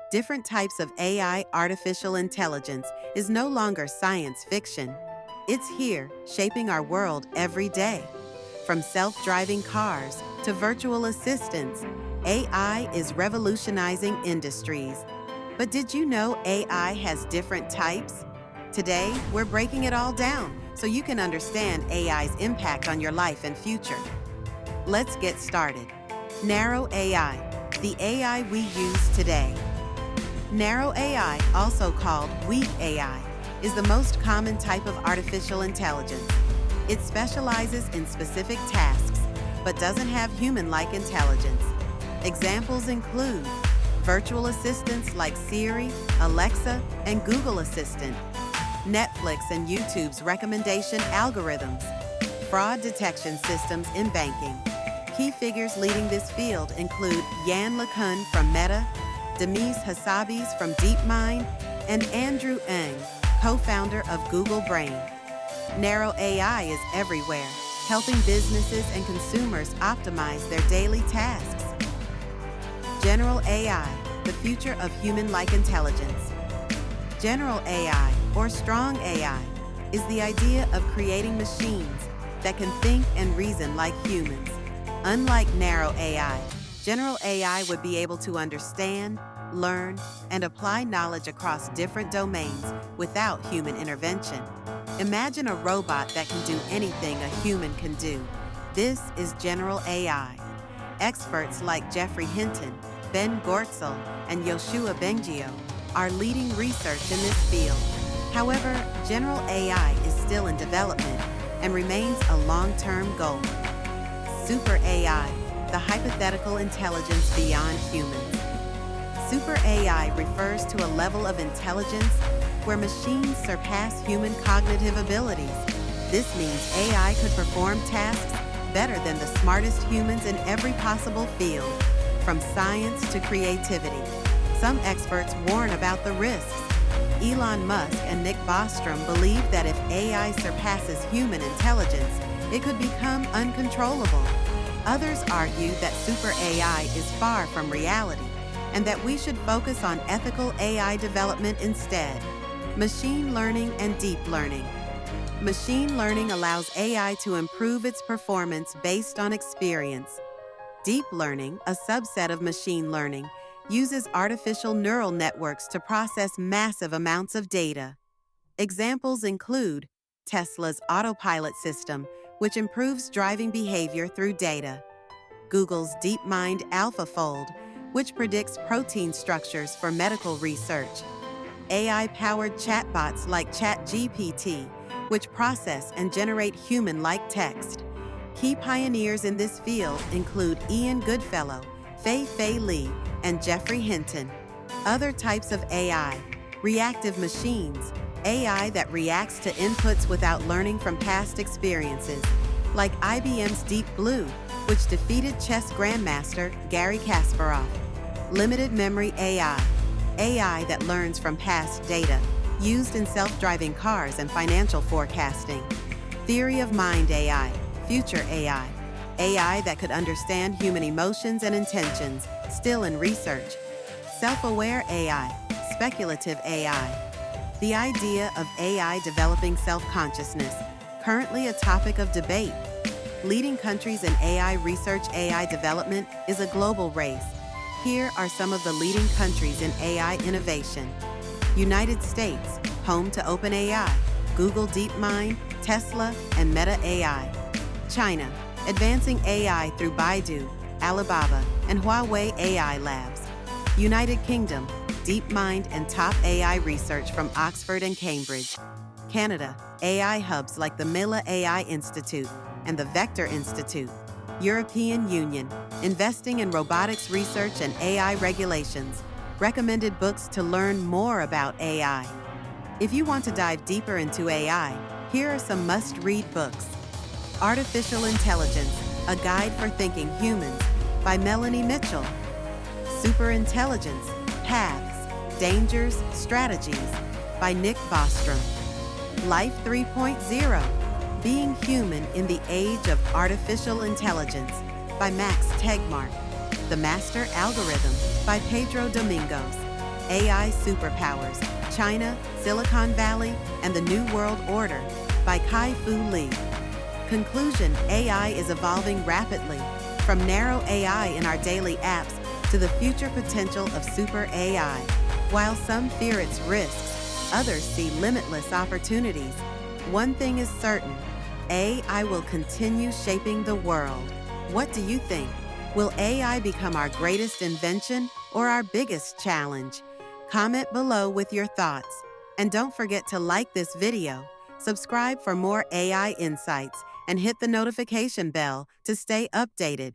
Different types of AI, artificial intelligence, is no longer science fiction. It's here, shaping our world every day. From self-driving cars to virtual assistants, AI is revolutionizing industries. But did you know AI has different types? Today, we're breaking it all down so you can understand AI's impact on your life and future. Let's get started. Narrow AI, the AI we use today. Narrow AI, also called weak AI, is the most common type of artificial intelligence. It specializes in specific tasks, but doesn't have human-like intelligence. Examples include virtual assistants like Siri, Alexa, and Google Assistant, Netflix and YouTube's recommendation algorithms, fraud detection systems in banking. Key figures leading this field include Yann LeCun from Meta, Demis Hassabis from DeepMind, and Andrew Ng, co-founder of Google Brain. Narrow AI is everywhere, helping businesses and consumers optimize their daily tasks. General AI, the future of human-like intelligence. General AI, or strong AI, is the idea of creating machines that can think and reason like humans. Unlike narrow AI, general AI would be able to understand, learn, and apply knowledge across different domains without human intervention. Imagine a robot that can do anything a human can do. This is general AI. Experts like Geoffrey Hinton, Ben Goertzel, and Yoshua Bengio are leading research in this field. However, general AI is still in development and remains a long-term goal. Super AI, the hypothetical intelligence beyond humans. Super AI refers to a level of intelligence where machines surpass human cognitive abilities. This means AI could perform tasks better than the smartest humans in every possible field, from science to creativity. Some experts warn about the risks. Elon Musk and Nick Bostrom believe that if AI surpasses human intelligence, it could become uncontrollable. Others argue that super AI is far from reality and that we should focus on ethical AI development instead. Machine learning and deep learning. Machine learning allows AI to improve its performance based on experience. Deep learning, a subset of machine learning, uses artificial neural networks to process massive amounts of data. Examples include Tesla's autopilot system, which improves driving behavior through data, Google's DeepMind AlphaFold, which predicts protein structures for medical research, AI-powered chatbots like ChatGPT, which process and generate human-like text. Key pioneers in this field include Ian Goodfellow, Fei Li, and Geoffrey Hinton. Other types of AI: reactive machines, AI that reacts to inputs without learning from past experiences, like IBM's Deep Blue, which defeated chess grandmaster Garry Kasparov. Limited memory AI, AI that learns from past data, used in self-driving cars and financial forecasting. Theory of mind AI, future AI, AI that could understand human emotions and intentions, still in research. Self-aware AI, speculative AI. The idea of AI developing self-consciousness, currently a topic of debate. Leading countries in AI research. AI development is a global race. Here are some of the leading countries in AI innovation. United States, home to OpenAI, Google DeepMind, Tesla, and Meta AI. China, advancing AI through Baidu, Alibaba, and Huawei AI Labs. United Kingdom, DeepMind and top AI research from Oxford and Cambridge. Canada, AI hubs like the Mila AI Institute and the Vector Institute. European Union, investing in robotics research and AI regulations. Recommended books to learn more about AI. If you want to dive deeper into AI, here are some must-read books. Artificial Intelligence, A Guide for Thinking Humans, by Melanie Mitchell. Superintelligence, Paths, Dangers, Strategies, by Nick Bostrom. Life 3.0, Being Human in the Age of Artificial Intelligence, by Max Tegmark. The Master Algorithm, by Pedro Domingos. AI Superpowers, China, Silicon Valley, and the New World Order by Kai-Fu Lee. Conclusion: AI is evolving rapidly, from narrow AI in our daily apps to the future potential of super AI. While some fear its risks, others see limitless opportunities. One thing is certain: AI will continue shaping the world. What do you think? Will AI become our greatest invention or our biggest challenge? Comment below with your thoughts. And don't forget to like this video, subscribe for more AI insights, and hit the notification bell to stay updated.